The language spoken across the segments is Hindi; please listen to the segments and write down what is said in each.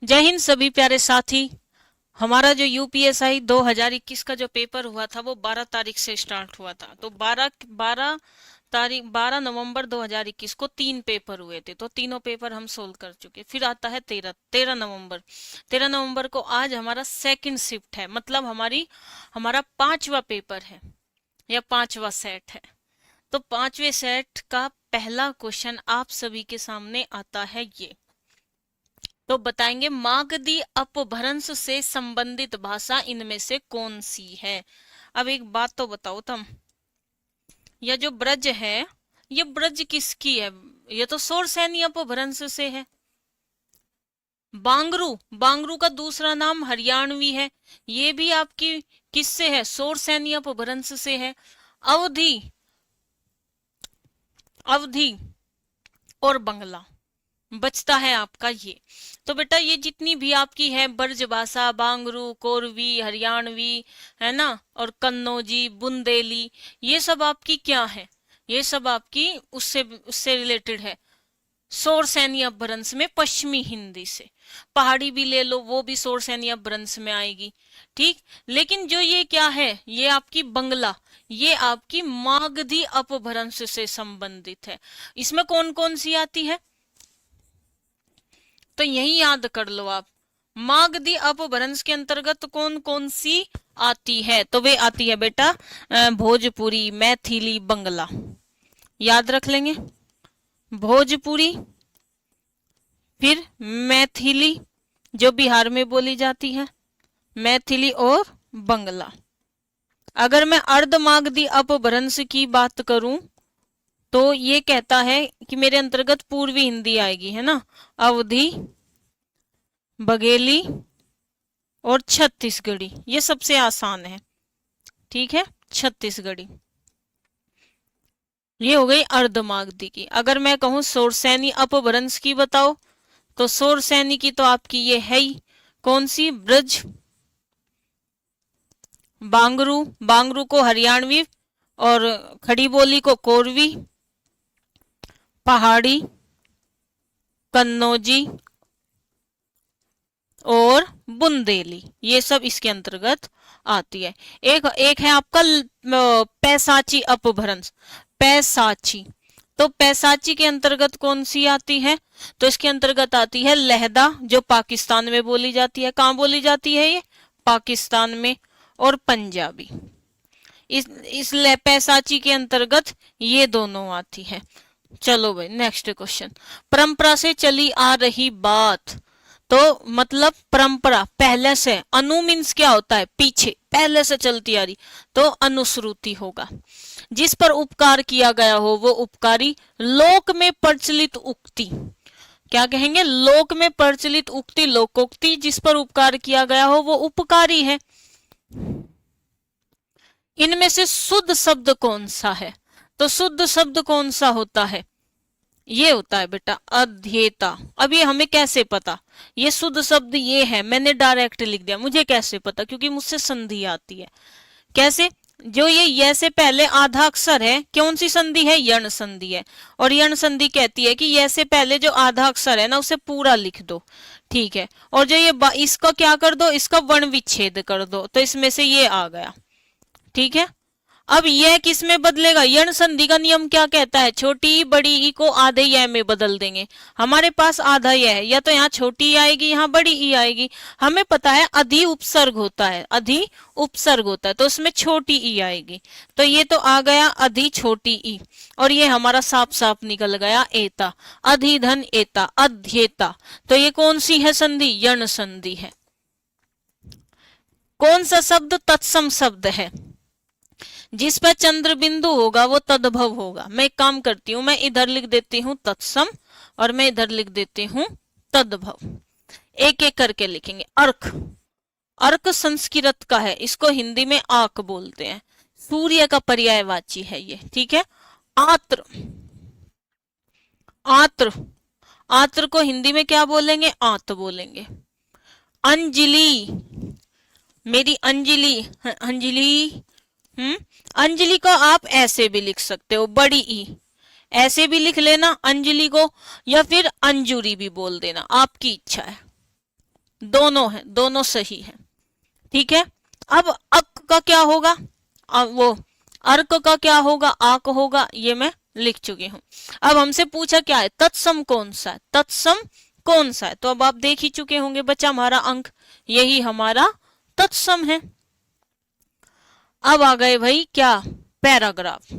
जय हिंद सभी प्यारे साथी। हमारा जो यूपीएसआई 2021 का जो पेपर हुआ था वो 12 तारीख से स्टार्ट हुआ था। तो 12 नवंबर 2021 को 3 पेपर हुए थे, तो तीनों पेपर हम सोल्व कर चुके। फिर आता है 13 नवंबर। 13 नवंबर को आज हमारा सेकंड शिफ्ट है, मतलब हमारा 5वां पेपर है या 5वां सेट है। तो 5वें सेट का पहला क्वेश्चन आप सभी के सामने आता है ये। तो बताएंगे मागधी अपभ्रंश से संबंधित भाषा इनमें से कौन सी है। अब एक बात तो बताओ तुम, यह जो ब्रज है ये ब्रज किसकी है? ये तो शोरसैनी अपभ्रंश से है। बांगरू, बांगरू का दूसरा नाम हरियाणवी है, ये भी आपकी किससे है? शोरसैनी अपभ्रंश से है। अवधि, अवधि और बंगला बचता है आपका ये। तो बेटा ये जितनी भी आपकी है ब्रज भाषा, बांगरू, कोरवी, हरियाणवी, है ना, और कन्नौजी, बुंदेली, ये सब आपकी क्या है? ये सब आपकी उससे उससे रिलेटेड है, शोरसैनी अपभ्रंश में, पश्चिमी हिंदी से। पहाड़ी भी ले लो, वो भी शोरसैनी अपभ्रंश में आएगी। ठीक, लेकिन जो ये क्या है, ये आपकी बंगला, ये आपकी मागधी अपभ्रंश से संबंधित है। इसमें कौन कौन सी आती है तो यही याद कर लो आप। मागधी अपभ्रंश के अंतर्गत कौन कौन सी आती है? तो वे आती है बेटा भोजपुरी, मैथिली, बंगला। याद रख लेंगे, भोजपुरी, फिर मैथिली जो बिहार में बोली जाती है, मैथिली और बंगला। अगर मैं अर्धमागधी अपभ्रंश की बात करूं तो ये कहता है कि मेरे अंतर्गत पूर्वी हिंदी आएगी, है ना, अवधी, बघेली और छत्तीसगढ़ी, ये सबसे आसान है। ठीक है, छत्तीसगढ़ी, ये हो गई अर्धमागधी की। अगर मैं कहूं शोरसैनी अपभ्रंश की बताओ, तो शोरसैनी की तो आपकी ये है ही, कौन सी? ब्रज, बांगरू, बांगरू को हरियाणवी और खड़ी बोली को कोरवी, पहाड़ी, कन्नौजी और बुंदेली, ये सब इसके अंतर्गत आती है। एक एक है आपका पैसाची अपभ्रंश, पैसाची। तो पैसाची के अंतर्गत कौन सी आती है? तो इसके अंतर्गत आती है लहदा, जो पाकिस्तान में बोली जाती है। कहाँ बोली जाती है ये? पाकिस्तान में। और पंजाबी, इस पैसाची के अंतर्गत ये दोनों आती है। चलो भाई नेक्स्ट क्वेश्चन। परंपरा से चली आ रही बात, तो मतलब परंपरा पहले से, अनु मीन्स क्या होता है? पीछे, पहले से चलती आ रही, तो अनुश्रुति होगा। जिस पर उपकार किया गया हो वो उपकारी। लोक में प्रचलित उक्ति, क्या कहेंगे? लोक में प्रचलित उक्ति लोकोक्ति, जिस पर उपकार किया गया हो वो उपकारी है। इनमें से शुद्ध शब्द कौन सा है? तो शुद्ध शब्द कौन सा होता है? ये होता है बेटा अध्येता। अब ये हमें कैसे पता? ये शुद्ध शब्द ये है, मैंने डायरेक्ट लिख दिया, मुझे कैसे पता? क्योंकि मुझसे संधि आती है। कैसे? जो ये से पहले आधा अक्षर है, कौन सी संधि है? यण संधि है। और यण संधि कहती है कि ये से पहले जो आधा अक्षर है ना उसे पूरा लिख दो। ठीक है, और जो ये इसका क्या कर दो? इसका वर्ण विच्छेद कर दो, तो इसमें से ये आ गया। ठीक है, अब यह किस में बदलेगा? यण संधि का नियम क्या कहता है? छोटी ई बड़ी ई को आधे यह में बदल देंगे। हमारे पास आधा यह है, या तो यहाँ छोटी ई आएगी, यहाँ बड़ी ई आएगी। हमें पता है अधि उपसर्ग होता है, अधि उपसर्ग होता है, तो उसमें छोटी ई आएगी। तो ये तो आ गया अधि छोटी ई, और ये हमारा साफ साफ निकल गया एता, अधिधन एता, अध्येता। तो ये कौन सी है संधि? यण संधि है। कौन सा शब्द तत्सम शब्द है? जिस पर चंद्र बिंदु होगा वो तद्भव होगा। मैं एक काम करती हूं, मैं इधर लिख देती हूं तत्सम और मैं इधर लिख देती हूं तद्भव। एक एक करके लिखेंगे। अर्क, अर्क संस्कृत का है, इसको हिंदी में आक बोलते हैं, सूर्य का पर्यायवाची है ये। ठीक है, आत्र, आत्र, आत्र को हिंदी में क्या बोलेंगे? आत बोलेंगे। अंजलि, मेरी अंजलि, अंजलि, अंजलि को आप ऐसे भी लिख सकते हो, बड़ी ई, ऐसे भी लिख लेना अंजलि को, या फिर अंजुरी भी बोल देना, आपकी इच्छा है। दोनों है, दोनों सही है। ठीक है, अब अक का क्या होगा, वो अर्क का क्या होगा, आक होगा, ये मैं लिख चुकी हूं। अब हमसे पूछा क्या है, तत्सम कौन सा है, तत्सम कौन सा है, तो अब आप देख ही चुके होंगे बच्चा हमारा अंक, यही हमारा तत्सम है। अब आ गए भाई क्या, पैराग्राफ।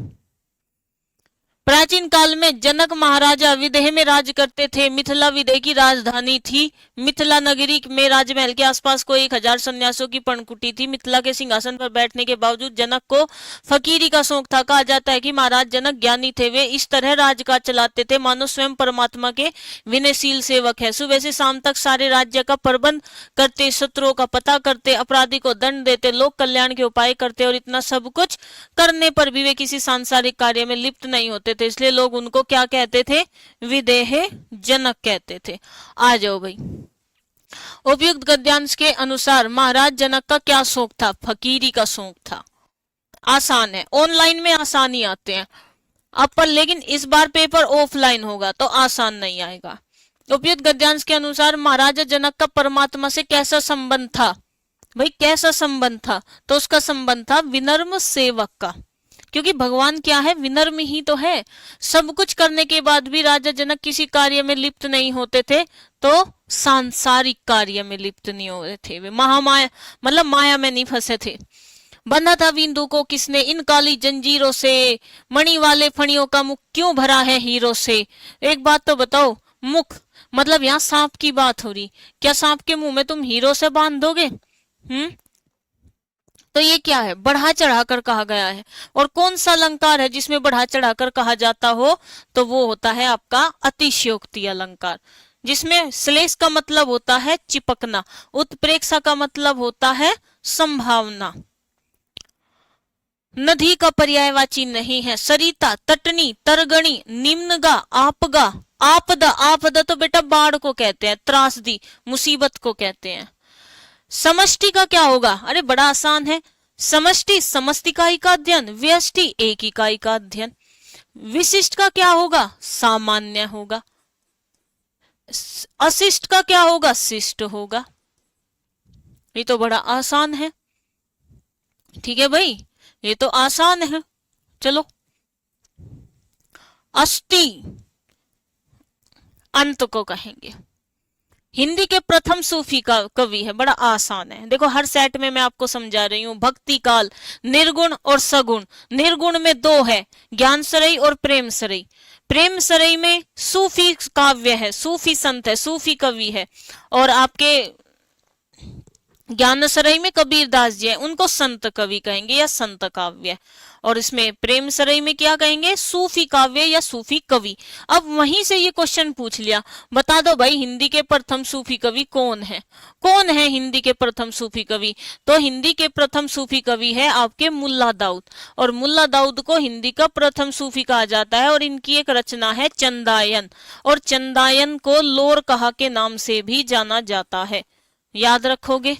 प्राचीन काल में जनक महाराजा विदेह में राज करते थे। मिथिला विदेह की राजधानी थी। मिथिला नगरी में राजमहल के आसपास को 1000 सन्यासियों की पर्णकुटी थी। मिथिला के सिंहासन पर बैठने के बावजूद जनक को फकीरी का शौक था। कहा जाता है कि महाराज जनक ज्ञानी थे। वे इस तरह राजकाज चलाते थे मानो स्वयं परमात्मा के विनयशील सेवक है। सुबह से शाम तक सारे राज्य का प्रबंध करते, शत्रुओं का पता करते, अपराधी को दंड देते, लोक कल्याण के उपाय करते, और इतना सब कुछ करने पर भी वे किसी सांसारिक कार्य में लिप्त नहीं होते थे। इसलिए लोग उनको क्या कहते थे, विदेह जनक कहते थे। आ जाओ भाई, उपयुक्त गद्यांश के अनुसार महाराज जनक का क्या शौक था, फकीरी का शौक था। आसान है, ऑनलाइन में आसानी आते हैं अब पर, लेकिन इस बार पेपर ऑफलाइन होगा तो आसान नहीं आएगा। उपयुक्त गद्यांश के अनुसार महाराजा जनक का परमात्मा से कैसा संबंध था, भाई कैसा संबंध था, तो उसका संबंध था विनम्र सेवक का, क्योंकि भगवान क्या है, विनम्र ही तो है। सब कुछ करने के बाद भी राजा जनक किसी कार्य में लिप्त नहीं होते थे, तो सांसारिक कार्य में लिप्त नहीं हो रहे थे, वे महामाया मतलब माया में नहीं फंसे थे। बंधा था बिंदु को किसने इन काली जंजीरों से, मणि वाले फणियों का मुख क्यों भरा है हीरो से। एक बात तो बताओ, मुख मतलब यहाँ सांप की बात हो रही, क्या सांप के मुंह में तुम हीरो से बांध दोगे? तो ये क्या है, बढ़ा चढ़ाकर कहा गया है। और कौन सा अलंकार है जिसमें बढ़ा चढ़ाकर कहा जाता हो, तो वो होता है आपका अतिशयोक्ति अलंकार, जिसमें श्लेष का मतलब होता है चिपकना, उत्प्रेक्षा का मतलब होता है संभावना। नदी का पर्यायवाची नहीं है। सरिता, तटनी, तरगणी, निम्नगा, आपगा, आपदा, आपदा तो बेटा बाढ़ को कहते हैं, त्रासदी, मुसीबत को कहते हैं। समष्टि का क्या होगा, अरे बड़ा आसान है, समष्टि समस्त इकाई का अध्ययन, व्यष्टि एक इकाई का अध्ययन। विशिष्ट का क्या होगा, सामान्य होगा। अशिष्ट का क्या होगा, शिष्ट होगा। ये तो बड़ा आसान है, ठीक है भाई, ये तो आसान है। चलो, अष्टि अंत को कहेंगे। हिंदी के प्रथम सूफी का कवि है, बड़ा आसान है, देखो हर सेट में मैं आपको समझा रही हूं। भक्ति काल, निर्गुण और सगुण। निर्गुण में दो है, ज्ञान सरई और प्रेम सरई। प्रेम सरई में सूफी काव्य है, सूफी संत है, सूफी कवि है। और आपके ज्ञान सरई में कबीर दास जी है, उनको संत कवि कहेंगे या संत काव्य। और इसमें प्रेम सरई में क्या कहेंगे, सूफी काव्य या सूफी कवि। अब वहीं से ये क्वेश्चन पूछ लिया, बता दो भाई हिंदी के प्रथम सूफी कवि कौन है, कौन है हिंदी के प्रथम सूफी कवि। तो हिंदी के प्रथम सूफी कवि है आपके मुल्ला दाऊद, और मुल्ला दाऊद को हिंदी का प्रथम सूफी कहा जाता है। और इनकी एक रचना है चंदायन, और चंदायन को लोर कहा के नाम से भी जाना जाता है, याद रखोगे।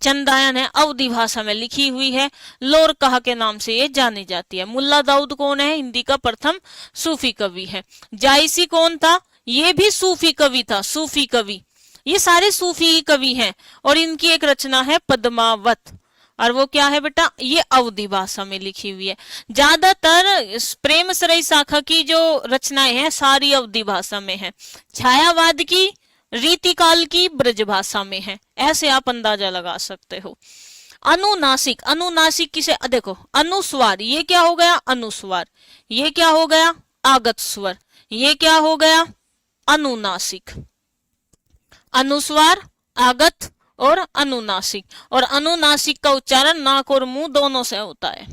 चंदायन है, अवधी भाषा में लिखी हुई है, लोर कहा के नाम से ये जानी जाती है। मुल्ला दाऊद कौन है, हिंदी का प्रथम सूफी कवि है। जायसी कौन था, ये भी सूफी कवि था, सूफी कवि, ये सारे सूफी कवि हैं। और इनकी एक रचना है पद्मावत, और वो क्या है बेटा, ये अवधी भाषा में लिखी हुई है। ज्यादातर प्रेम सरई शाखा की जो रचनाएं हैं सारी अवधी भाषा में है। छायावाद की, रीतिकाल की ब्रज भाषा में है, ऐसे आप अंदाजा लगा सकते हो। अनुनासिक, अनुनासिक किसे, देखो अनुस्वार, ये क्या हो गया, अनुस्वार, ये क्या हो गया, आगत स्वर, ये क्या हो गया, अनुनासिक। अनुस्वार, आगत और अनुनासिक। और अनुनासिक का उच्चारण नाक और मुंह दोनों से होता है।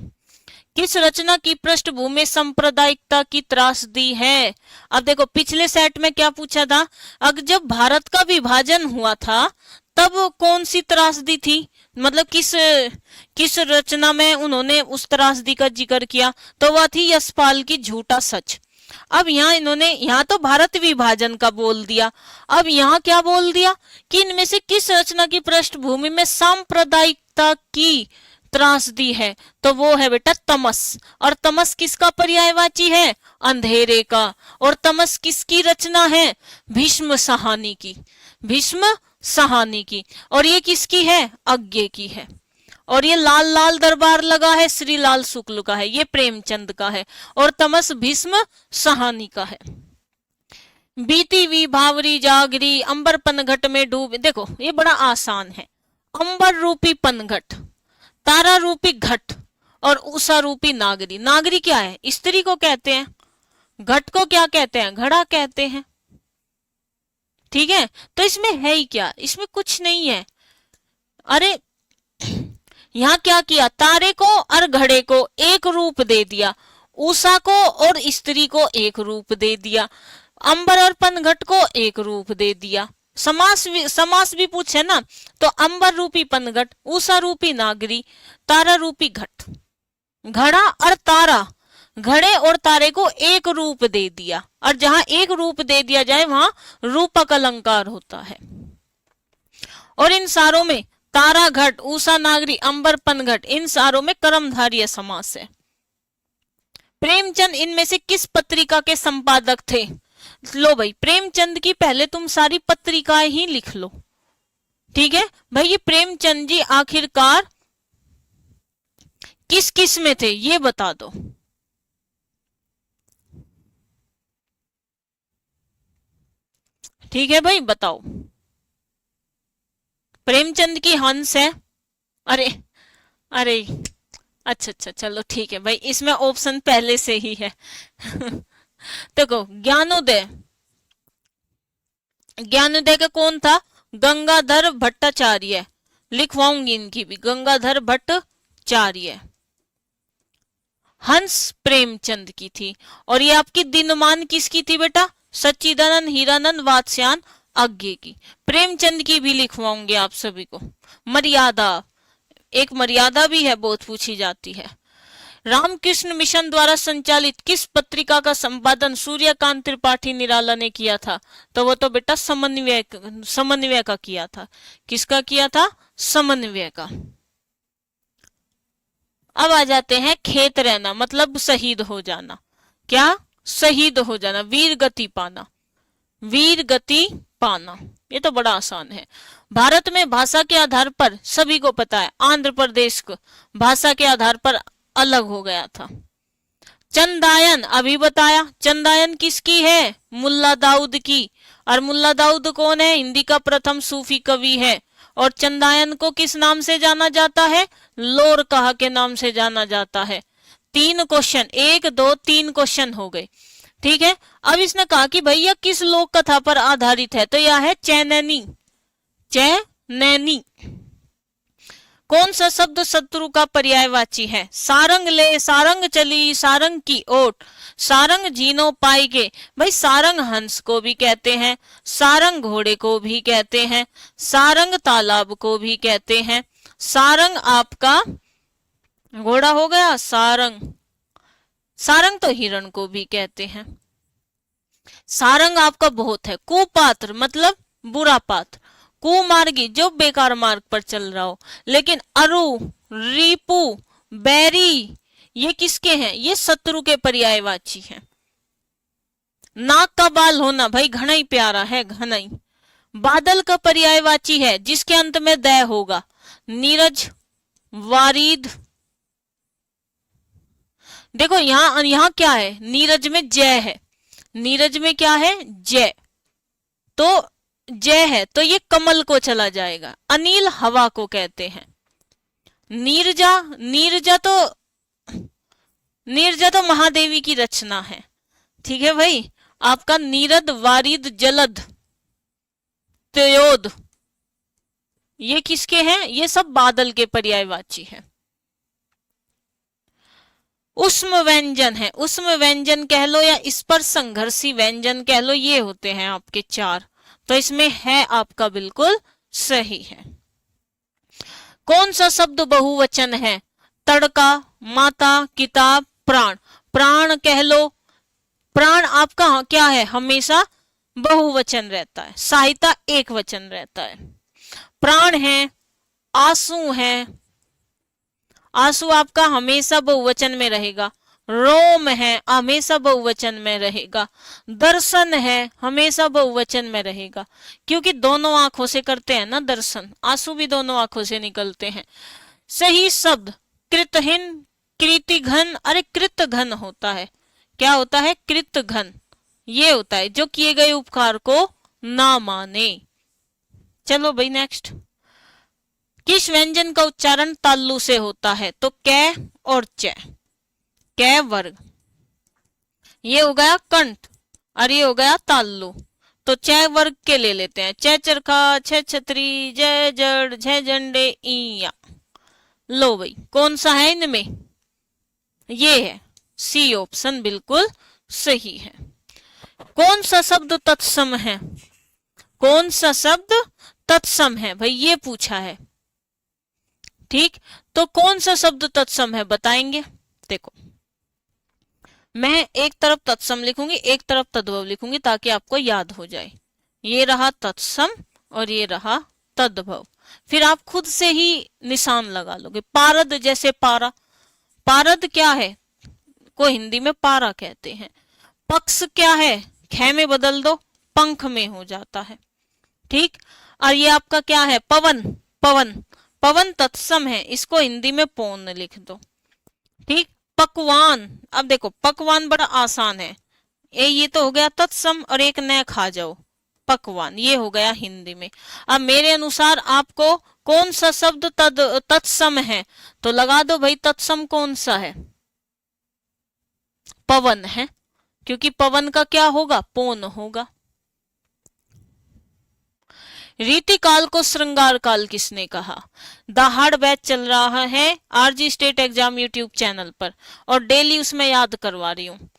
किस रचना की पृष्ठभूमि सांप्रदायिकता की त्रासदी है। अब देखो पिछले सेट में क्या पूछा था, अगर जब भारत का विभाजन हुआ था तब कौन सी त्रासदी थी, मतलब किस रचना में उन्होंने उस त्रासदी का जिक्र किया, तो वह थी यशपाल की झूठा सच। अब यहाँ इन्होंने, यहाँ तो भारत विभाजन का बोल दिया, अब यहाँ क्या बोल दिया कि इनमें से किस रचना की पृष्ठभूमि में सांप्रदायिकता की त्रासदी है, तो वो है बेटा तमस। और तमस किसका पर्यायवाची है, अंधेरे का। और तमस किसकी रचना है, भीष्म साहनी की। भीष्म सहानी की। और ये किसकी है? अज्ञे की है। और ये लाल लाल दरबार लगा है, श्री लाल शुक्ल का है, ये प्रेमचंद का है। और तमस भीष्म सहानी का है। बीती वी भावरी जागरी अंबर पनघट में डूब, देखो ये बड़ा आसान है। अंबर रूपी पनघट, तारा रूपी घट और उषा रूपी नागरी। नागरी क्या है? स्त्री को कहते हैं। घट को क्या कहते हैं? घड़ा कहते हैं। ठीक है, तो इसमें है ही क्या? इसमें कुछ नहीं है। अरे यहाँ क्या किया? तारे को और घड़े को एक रूप दे दिया, उषा को और स्त्री को एक रूप दे दिया, अंबर और पनघट को एक रूप दे दिया। समास भी पूछे ना तो अंबर रूपी पनघट, उषा रूपी नागरी, तारा रूपी घट। घड़ा और तारा, घड़े और तारे को एक रूप दे दिया, और जहां एक रूप दे दिया जाए वहां रूपक अलंकार होता है। और इन सारों में तारा घट, उषा नागरी, अंबर पनघट, इन सारों में कर्मधारय समास है। प्रेमचंद इनमें से किस पत्रिका के संपादक थे? लो भाई, प्रेमचंद की पहले तुम सारी पत्रिकाएं ही लिख लो। ठीक है भाई, ये प्रेमचंद जी आखिरकार किस किस में थे ये बता दो। ठीक है भाई, बताओ। प्रेमचंद की हंस है। अरे अरे, अच्छा अच्छा, चलो ठीक है भाई, इसमें ऑप्शन पहले से ही है। देखो, ज्ञानोदय, ज्ञानोदय का कौन था? गंगाधर भट्टाचार्य। लिखवाऊंगी इनकी भी, गंगाधर भट्टाचार्य। हंस प्रेमचंद की थी। और ये आपकी दिनमान किसकी थी बेटा? सच्चिदानंद हीरानंद वात्स्यायन अज्ञे की। प्रेमचंद की भी लिखवाऊंगे आप सभी को। मर्यादा, एक मर्यादा भी है, बहुत पूछी जाती है। रामकृष्ण मिशन द्वारा संचालित किस पत्रिका का संपादन सूर्यकांत त्रिपाठी निराला ने किया था? तो वो तो बेटा समन्वय का किया था। किसका किया था? समन्वय का। अब आ जाते हैं खेत रहना, मतलब शहीद हो जाना। क्या? शहीद हो जाना, वीर गति पाना। वीर गति पाना, ये तो बड़ा आसान है। भारत में भाषा के आधार पर सभी को पता है, आंध्र प्रदेश को भाषा के आधार पर अलग हो गया था। चंदायन अभी बताया, चंदायन किसकी है? मुल्ला दाऊद की। और मुल्ला दाऊद कौन है? हिंदी का प्रथम सूफी कवि है। और चंदायन को किस नाम से जाना जाता है? लोर कहा के नाम से जाना जाता है। 3 क्वेश्चन, 1 2 3 क्वेश्चन हो गए। ठीक है, अब इसने कहा कि भैया किस लोक कथा पर आधारित है? तो यह है चैनैनी। चैनैनी। कौन सा शब्द शत्रु का पर्यायवाची है? सारंग ले, सारंग चली, सारंग की ओट, सारंग जीनो पाएगे। भाई सारंग हंस को भी कहते हैं, सारंग घोड़े को भी कहते हैं, सारंग तालाब को भी कहते हैं। सारंग आपका घोड़ा हो गया, सारंग, सारंग तो हिरण को भी कहते हैं। सारंग आपका बहुत है। कुपात्र मतलब बुरा पात्र, कुमार्गी जो बेकार मार्ग पर चल रहा हो। लेकिन अरु, रिपु, बैरी ये किसके हैं? ये शत्रु के पर्यायवाची हैं। नाक का बाल होना, भाई घना ही प्यारा है, घना ही। बादल का पर्यायवाची है जिसके अंत में दय होगा। नीरज, वारीद। देखो यहां क्या है? नीरज में जय है। नीरज में क्या है? जय। तो जय है तो ये कमल को चला जाएगा। अनिल हवा को कहते हैं। नीरजा, नीरजा तो महादेवी की रचना है। ठीक है भाई, आपका नीरद, वारिद, जलद, त्योद ये किसके हैं? ये सब बादल के पर्यायवाची हैं। उष्म व्यंजन है, उष्म व्यंजन कह लो या स्पर्श संघर्षी व्यंजन कह लो, ये होते हैं आपके 4। तो इसमें है आपका बिल्कुल सही है। कौन सा शब्द बहुवचन है? तड़का, माता, किताब, प्राण। प्राण कह लो, प्राण आपका क्या है? हमेशा बहुवचन रहता है, सहायता एक वचन रहता है। प्राण है, आंसू है, आंसू आपका हमेशा बहुवचन में रहेगा। रोम है हमेशा बहुवचन में रहेगा, दर्शन है हमेशा बहुवचन में रहेगा, क्योंकि दोनों आंखों से करते हैं ना दर्शन, आंसू भी दोनों आंखों से निकलते हैं। सही शब्द कृतहीन, कृतिघन, अरे कृतघन होता है, क्या होता है, कृतघन, ये होता है जो किए गए उपकार को ना माने। चलो भाई नेक्स्ट, किस व्यंजन का उच्चारण ताल्लु से होता है, तो कै और च, कै वर्ग, ये हो गया कंठ और ये हो गया ताल्लु, तो च वर्ग के ले लेते हैं, च चरखा, छ छतरी, जय जड़, झ झंडे, ईया। लो भाई कौन सा है इनमें, ये है सी ऑप्शन बिल्कुल सही है। कौन सा शब्द तत्सम है, कौन सा शब्द तत्सम है भाई, ये पूछा है। ठीक, तो कौन सा शब्द तत्सम है बताएंगे। देखो मैं एक तरफ तत्सम लिखूंगी, एक तरफ तद्भव लिखूंगी ताकि आपको याद हो जाए। ये रहा तत्सम और ये रहा तद्भव, फिर आप खुद से ही निशान लगा लोगे। पारद जैसे पारा, पारद क्या है, को हिंदी में पारा कहते हैं। पक्ष क्या है, ख में बदल दो, पंख में हो जाता है। ठीक, और ये आपका क्या है, पवन, पवन, पवन तत्सम है, इसको हिंदी में पौन लिख दो। ठीक, पकवान, अब देखो पकवान बड़ा आसान है, ये तो हो गया तत्सम और एक न खा जाओ, पकवान, ये हो गया हिंदी में। अब मेरे अनुसार आपको कौन सा शब्द तत्सम है, तो लगा दो भाई तत्सम कौन सा है, पवन है, क्योंकि पवन का क्या होगा, पौन होगा। रीति काल को श्रृंगार काल किसने कहा। दहाड़ बैच चल रहा है RG state exam YouTube channel पर और डेली उसमें याद करवा रही हूँ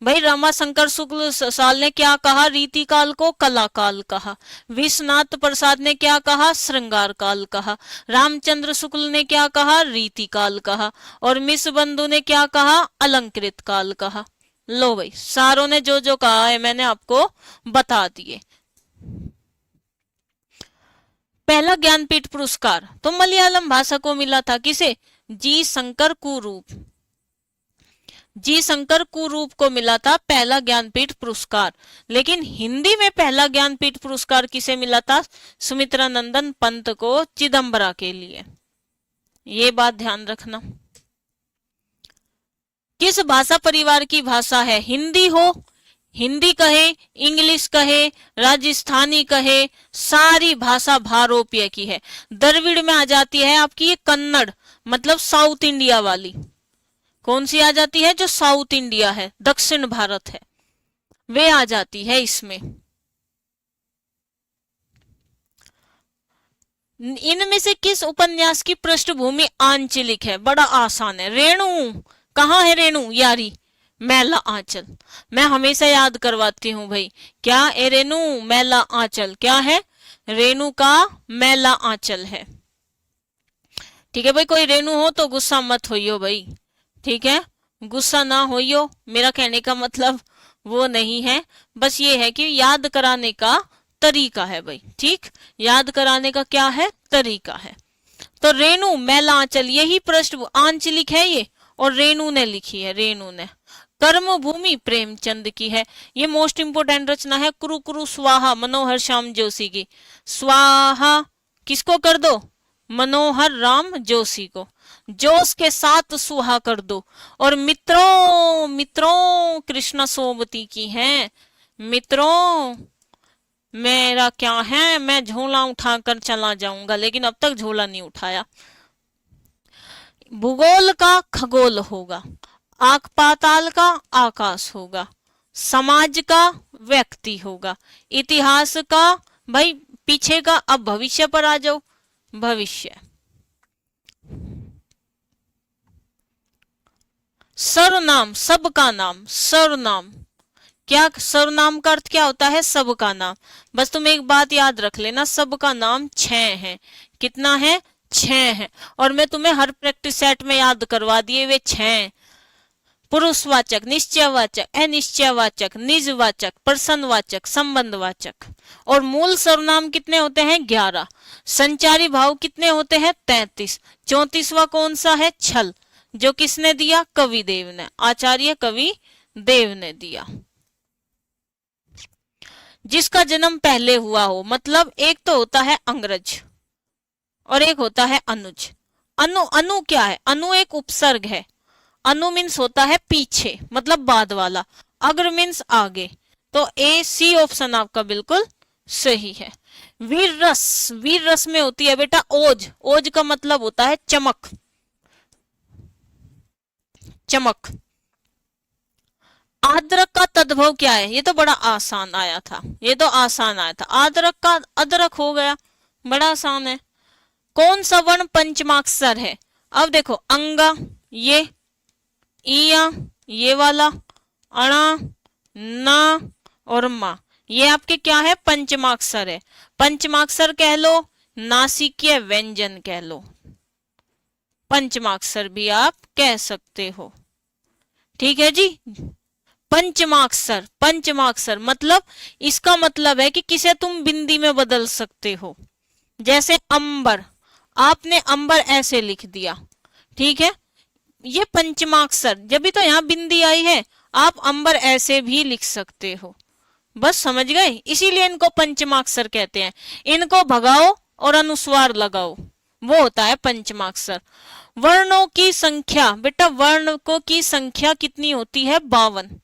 भाई। रमाशंकर शुक्ल साल ने क्या कहा, रीति काल को कला काल कहा। विश्वनाथ प्रसाद ने क्या कहा, श्रृंगार काल कहा। रामचंद्र शुक्ल ने क्या कहा, रीति काल कहा। और मिस बंधु ने क्या कहा, अलंकृत काल कहा। लो भाई सारों ने जो जो कहा है मैंने आपको बता दिए। पहला ज्ञानपीठ पुरस्कार तो मलयालम भाषा को मिला था, किसे, जी शंकर कुरूप, जी शंकर कुरूप को मिला था पहला ज्ञानपीठ पुरस्कार। लेकिन हिंदी में पहला ज्ञानपीठ पुरस्कार किसे मिला था, सुमित्रा नंदन पंत को, चिदम्बरा के लिए, ये बात ध्यान रखना। किस भाषा परिवार की भाषा है, हिंदी हो, हिंदी कहे, इंग्लिश कहे, राजस्थानी कहे, सारी भाषा भारोपीय की है। द्रविड़ में आ जाती है आपकी ये कन्नड़, मतलब साउथ इंडिया वाली। कौन सी आ जाती है, जो साउथ इंडिया है, दक्षिण भारत है, वे आ जाती है इसमें। इनमें से किस उपन्यास की पृष्ठभूमि आंचलिक है, बड़ा आसान है। रेणु, कहाँ है रेणु यारी, मैला आंचल, मैं हमेशा याद करवाती हूँ भाई, क्या ए रेणु मैला आंचल, क्या है, रेणु का मैला आंचल है। ठीक है भाई, कोई रेणु हो तो गुस्सा मत होइयो भाई, ठीक है, गुस्सा ना होइयो, मेरा कहने का मतलब वो नहीं है, बस ये है कि याद कराने का तरीका है भाई। ठीक, याद कराने का क्या है, तरीका है। तो रेणु मैला आंचल, यही पृष्ठ आंचलिक है ये, और रेणु ने लिखी है, रेणु ने। कर्मभूमि प्रेमचंद की है, ये मोस्ट इंपोर्टेंट रचना है। कुरु कुरु स्वाहा मनोहर श्याम जोशी की, स्वाहा किसको कर दो, मनोहर राम जोशी को, जोश के साथ सुहा कर दो। और मित्रों, मित्रों कृष्णा सोमवती की है। मित्रों मेरा क्या है, मैं झोला उठाकर चला जाऊंगा, लेकिन अब तक झोला नहीं उठाया। भूगोल का खगोल होगा, आक पाताल का आकाश होगा, समाज का व्यक्ति होगा, इतिहास का भाई पीछे का, अब भविष्य पर आ जाओ, भविष्य। सर्वनाम सबका नाम, सर्वनाम क्या, सर्वनाम का अर्थ क्या होता है, सबका नाम। बस तुम एक बात याद रख लेना, सबका नाम 6 है, कितना है, 6 है। और मैं तुम्हें हर प्रैक्टिस सेट में याद करवा दिए वे 6, पुरुषवाचक, निश्चयवाचक, अनिश्चयवाचक, निजवाचक, प्रसन्नवाचक, संबंधवाचक। और मूल सर्वनाम कितने होते हैं, 11। संचारी भाव कितने होते हैं, 33। 34वां कौन सा है, छल। जो किसने दिया? कवि देव ने, आचार्य कवि देव ने दिया। जिसका जन्म पहले हुआ हो, मतलब एक तो होता है अंग्रज और एक होता है अनुज। अनु, अनु क्या है? अनु एक उपसर्ग है। अनु मीन्स होता है पीछे, मतलब बाद वाला। अग्र मीन्स आगे। तो ए सी ऑप्शन आपका बिल्कुल सही है। वीर रस, वीर रस में होती है बेटा ओज। ओज का मतलब होता है चमक, चमक। आद्रक का तद्भव क्या है? ये तो बड़ा आसान आया था, ये तो आसान आया था। आद्रक का अदरक हो गया, बड़ा आसान है। कौन सा वर्ण पंचमाक्षर है? अब देखो अंगा, ये इया, ये वाला अणा, ना और मा, ये आपके क्या है? पंचमाक्षर है। पंचमाक्षर कह लो, नासिकीय व्यंजन कह लो, पंचमाक्षर भी आप कह सकते हो। ठीक है जी। पंचमाक्षर, पंचमाक्षर मतलब इसका मतलब है कि किसे तुम बिंदी में बदल सकते हो। जैसे अंबर, आपने अंबर ऐसे लिख दिया, ठीक है, ये पंचमाक्षर, जब भी तो यहाँ बिंदी आई है, आप अंबर ऐसे भी लिख सकते हो। बस समझ गए, इसीलिए इनको पंचमाक्षर कहते हैं। इनको भगाओ और अनुस्वार लगाओ, वो होता है पंचमाक्षर। वर्णों की संख्या, बेटा वर्ण को की संख्या कितनी होती है? 52।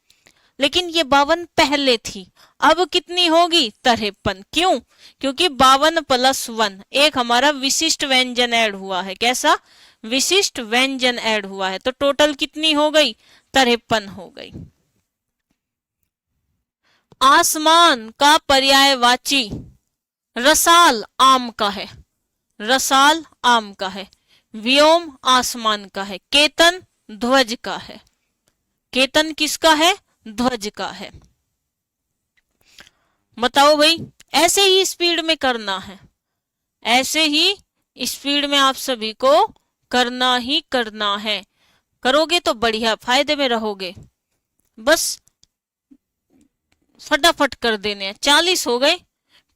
लेकिन ये 52 पहले थी, अब कितनी होगी? 53। क्यों? क्योंकि 52 + 1 एक हमारा विशिष्ट व्यंजन ऐड हुआ है। कैसा? विशिष्ट व्यंजन ऐड हुआ है। तो टोटल कितनी हो गई? 53 हो गई। आसमान का पर्यायवाची रसाल आम का है, रसाल आम का है। व्योम आसमान का है। केतन ध्वज का है। केतन किसका है? ध्वज का है। बताओ भाई, ऐसे ही स्पीड में करना है, ऐसे ही स्पीड में आप सभी को करना ही करना है। करोगे तो बढ़िया, फायदे में रहोगे। बस फटाफट कर देने हैं। 40 हो गए।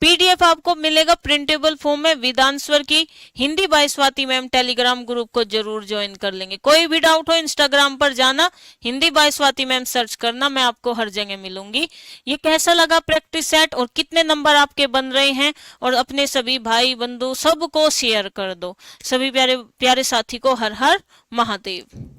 पीडीएफ आपको मिलेगा प्रिंटेबल फॉर्म में with answer key, Hindi by Swati ma'am. Telegram group को जरूर ज्वाइन कर लेंगे। कोई भी डाउट हो इंस्टाग्राम पर जाना, Hindi by Swati ma'am search करना, मैं आपको हर जगह मिलूंगी। ये कैसा लगा प्रैक्टिस सेट और कितने नंबर आपके बन रहे हैं? और अपने सभी भाई बंधु सबको शेयर कर दो। सभी प्यारे प्यारे साथी को हर हर महादेव।